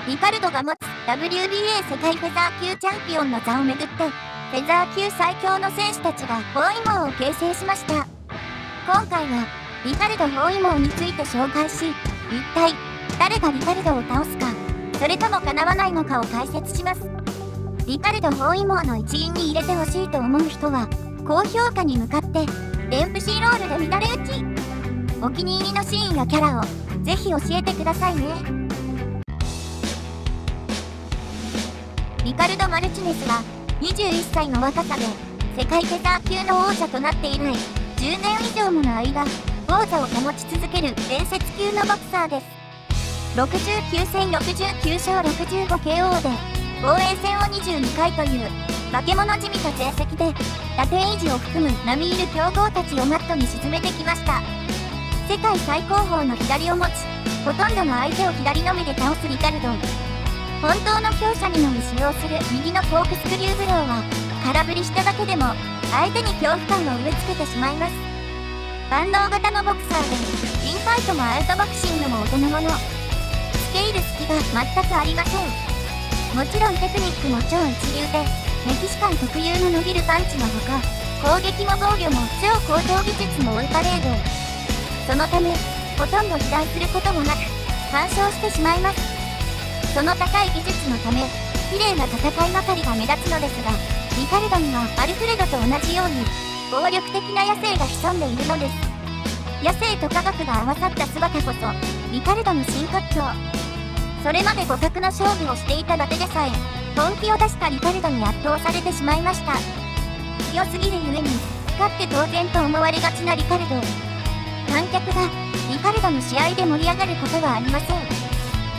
リカルドが持つ WBA 世界フェザー級チャンピオンの座をめぐって、フェザー級最強の選手たちが包囲網を形成しました。今回はリカルド包囲網について紹介し、一体誰がリカルドを倒すか、それとも叶わないのかを解説します。リカルド包囲網の一員に入れてほしいと思う人は、高評価に向かってデンプシーロールで乱れ打ち。お気に入りのシーンやキャラをぜひ教えてくださいね。リカルド・マルチネスは21歳の若さで世界フェザー級の王者となって以来、10年以上もの間王座を保ち続ける伝説級のボクサーです。69戦69勝 65KO で防衛戦を22回という化け物じみた成績で打点維持を含む並みいる強豪たちをマットに沈めてきました。世界最高峰の左を持ち、ほとんどの相手を左のみで倒すリカルド。本当の強者にのみ使用する右のコークスクリューブローは空振りしただけでも相手に恐怖感を植え付けてしまいます。万能型のボクサーでインファイトもアウトボクシングもお手の物。付け入る隙が全くありません。もちろんテクニックも超一流で、メキシカン特有の伸びるパンチのほか、攻撃も防御も超高等技術もオンパレード。そのためほとんど被弾することもなく完勝してしまいます。その高い技術のため綺麗な戦いばかりが目立つのですが、リカルドにはアルフレドと同じように暴力的な野生が潜んでいるのです。野生と科学が合わさった姿こそリカルドの真骨頂。それまで互角の勝負をしていただけでさえ本気を出したリカルドに圧倒されてしまいました。強すぎるゆえに勝って当然と思われがちなリカルド。観客がリカルドの試合で盛り上がることはありません。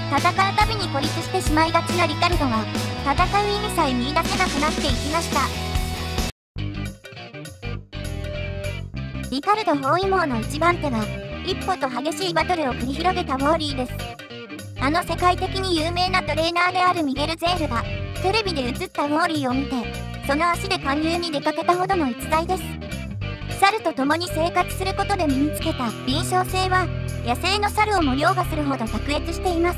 戦うたびに孤立してしまいがちなリカルドは戦う意味さえ見出せなくなっていきました。リカルド包囲網の一番手は一歩と激しいバトルを繰り広げたウォーリーです。あの世界的に有名なトレーナーであるミゲル・ゼールがテレビで映ったウォーリーを見て、その足で勧誘に出かけたほどの逸材です。猿と共に生活することで身につけた敏捷性は野生の猿をも凌駕するほど卓越しています。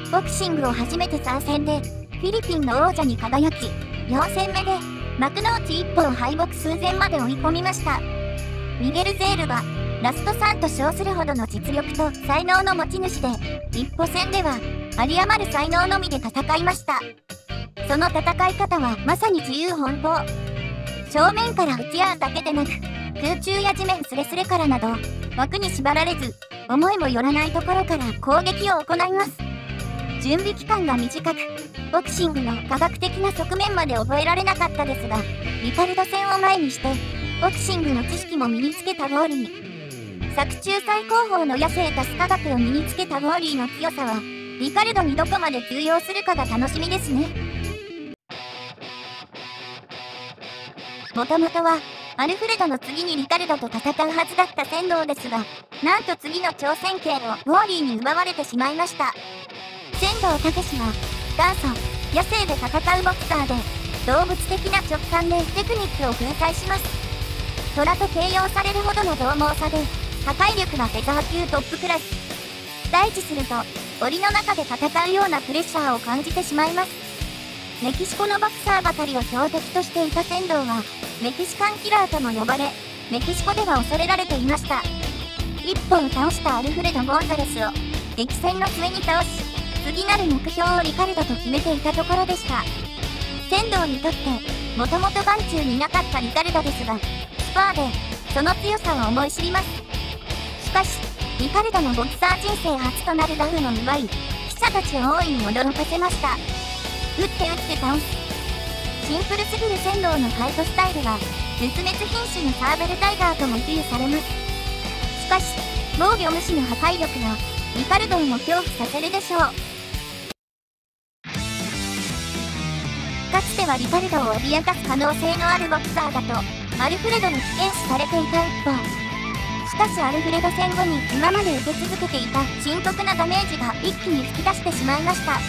ボクシングを初めて参戦でフィリピンの王者に輝き、4戦目で幕の内一歩を敗北寸前まで追い込みました。ミゲル・ゼールはラスト3と称するほどの実力と才能の持ち主で、一歩戦では有り余る才能のみで戦いました。その戦い方はまさに自由奔放。正面から打ち合うだけでなく、空中や地面スレスレからなど枠に縛られず、思いもよらないところから攻撃を行います。準備期間が短く、ボクシングの科学的な側面まで覚えられなかったですが、リカルド戦を前にしてボクシングの知識も身につけたウォーリー。作中最高峰の野生多ス科学を身につけたウォーリーの強さはリカルドにどこまで通用するかが楽しみですね。もともとはアルフレドの次にリカルドと戦うはずだった仙道ですが、なんと次の挑戦権をウォーリーに奪われてしまいました。仙道武史は元祖野生で戦うボクサーで、動物的な直感でテクニックを粉砕します。虎と形容されるほどの獰猛さで破壊力なフェザー級トップクラス。対峙すると檻の中で戦うようなプレッシャーを感じてしまいます。メキシコのボクサーばかりを標的としていた仙道はメキシカンキラーとも呼ばれ、メキシコでは恐れられていました。一本倒したアルフレド・ゴンザレスを激戦の末に倒し、次なる目標をリカルドと決めていたところでした。仙道にとってもともと眼中になかったリカルドですが、スパーでその強さを思い知ります。しかしリカルドのボクサー人生初となるダフの奪い、記者たちを大いに驚かせました。打って打って倒す。シンプルすぎる仙道のファイトスタイルは絶滅品種のサーベルタイガーとも比喩されます。しかし防御無視の破壊力がリカルドをも恐怖させるでしょう。かつてはリカルドを脅かす可能性のあるボクサーだとアルフレドに危険視されていた一方、しかしアルフレド戦後に今まで受け続けていた深刻なダメージが一気に吹き出してしまいました。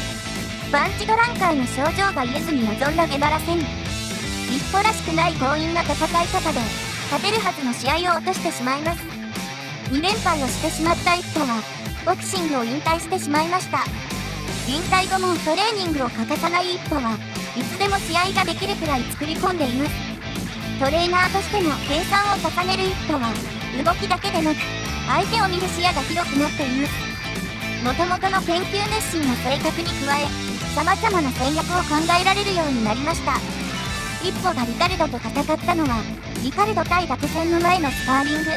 パンチドランカーの症状が癒えずに臨んだゲバラ戦。一歩らしくない強引な戦い方で勝てるはずの試合を落としてしまいます。2連敗をしてしまった一歩はボクシングを引退してしまいました。引退後もトレーニングを欠かさない一歩はいつでも試合ができるくらい作り込んでいます。トレーナーとしての計算を重ねる一歩は動きだけでなく相手を見る視野が広くなっています。もともとの研究熱心な性格に加え様々な戦略を考えられるようになりました。一歩がリカルドと戦ったのはリカルド対伊達戦の前のスパーリング。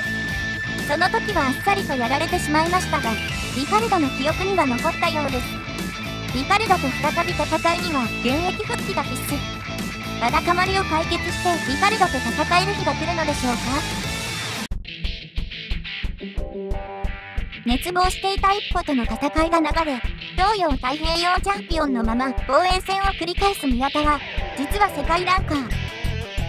その時はあっさりとやられてしまいましたがリカルドの記憶には残ったようです。リカルドと再び戦いには現役復帰が必須。わだかまりを解決してリカルドと戦える日が来るのでしょうか。熱望していた一歩との戦いが流れ東洋太平洋チャンピオンのまま防衛戦を繰り返す宮田は実は世界ランカー。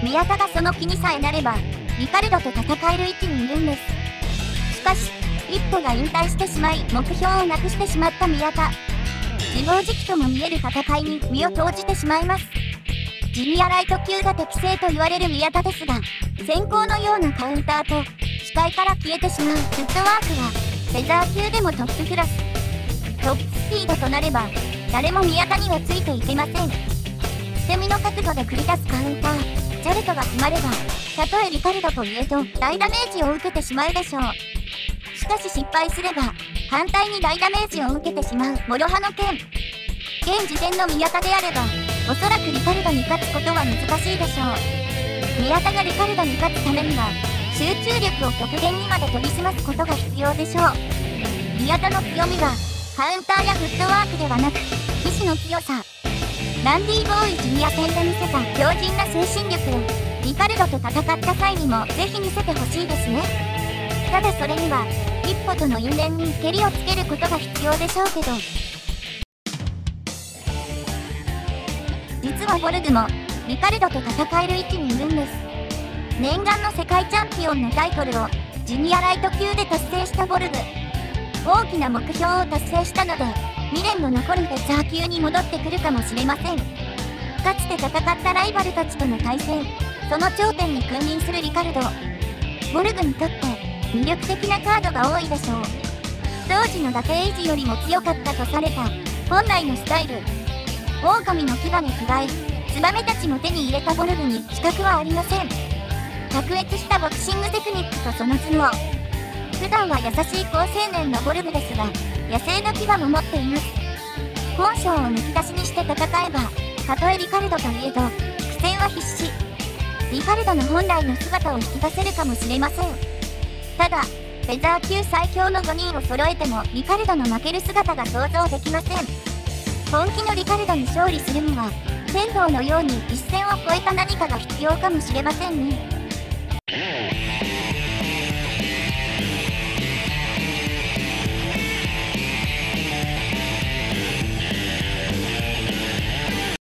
宮田がその気にさえなればリカルドと戦える位置にいるんです。しかし一歩が引退してしまい目標をなくしてしまった宮田。自暴自棄とも見える戦いに身を投じてしまいます。ジュニアライト級が適正と言われる宮田ですが先行のようなカウンターと視界から消えてしまうフットワークはフェザー級でもトップクラス。トップスピードとなれば誰も宮田にはついていけません。捨て身の角度で繰り出すカウンタージャルトが決まればたとえリカルドといえど大ダメージを受けてしまうでしょう。しかし失敗すれば反対に大ダメージを受けてしまう諸刃の剣。現時点の宮田であればおそらくリカルドに勝つことは難しいでしょう。宮田がリカルドに勝つためには集中力を極限にまで研ぎ澄ますことが必要でしょう。宮田の強みはカウンターやフットワークではなく意志の強さ。ランディ・ボーイジュニア戦で見せた強靭な精神力をリカルドと戦った際にもぜひ見せてほしいですね。ただそれには一歩との因縁にけりをつけることが必要でしょうけど実はボルグもリカルドと戦える位置にいるんです。念願の世界チャンピオンのタイトルをジュニアライト級で達成したボルグ。大きな目標を達成したので未練の残るフェザー級に戻ってくるかもしれません。かつて戦ったライバルたちとの対戦その頂点に君臨するリカルド。ボルグにとって魅力的なカードが多いでしょう。当時の伊達エイジよりも強かったとされた本来のスタイル。狼の牙に加えツバメたちも手に入れたボルグに死角はありません。卓越したボクシングテクニックとその頭脳。普段は優しい好青年のボルグですが野生の牙も持っています。本性をむき出しにして戦えばたとえリカルドといえど苦戦は必至。リカルドの本来の姿を引き出せるかもしれません。ただフェザー級最強の5人を揃えてもリカルドの負ける姿が想像できません。本気のリカルドに勝利するには天道のように一線を越えた何かが必要かもしれませんね。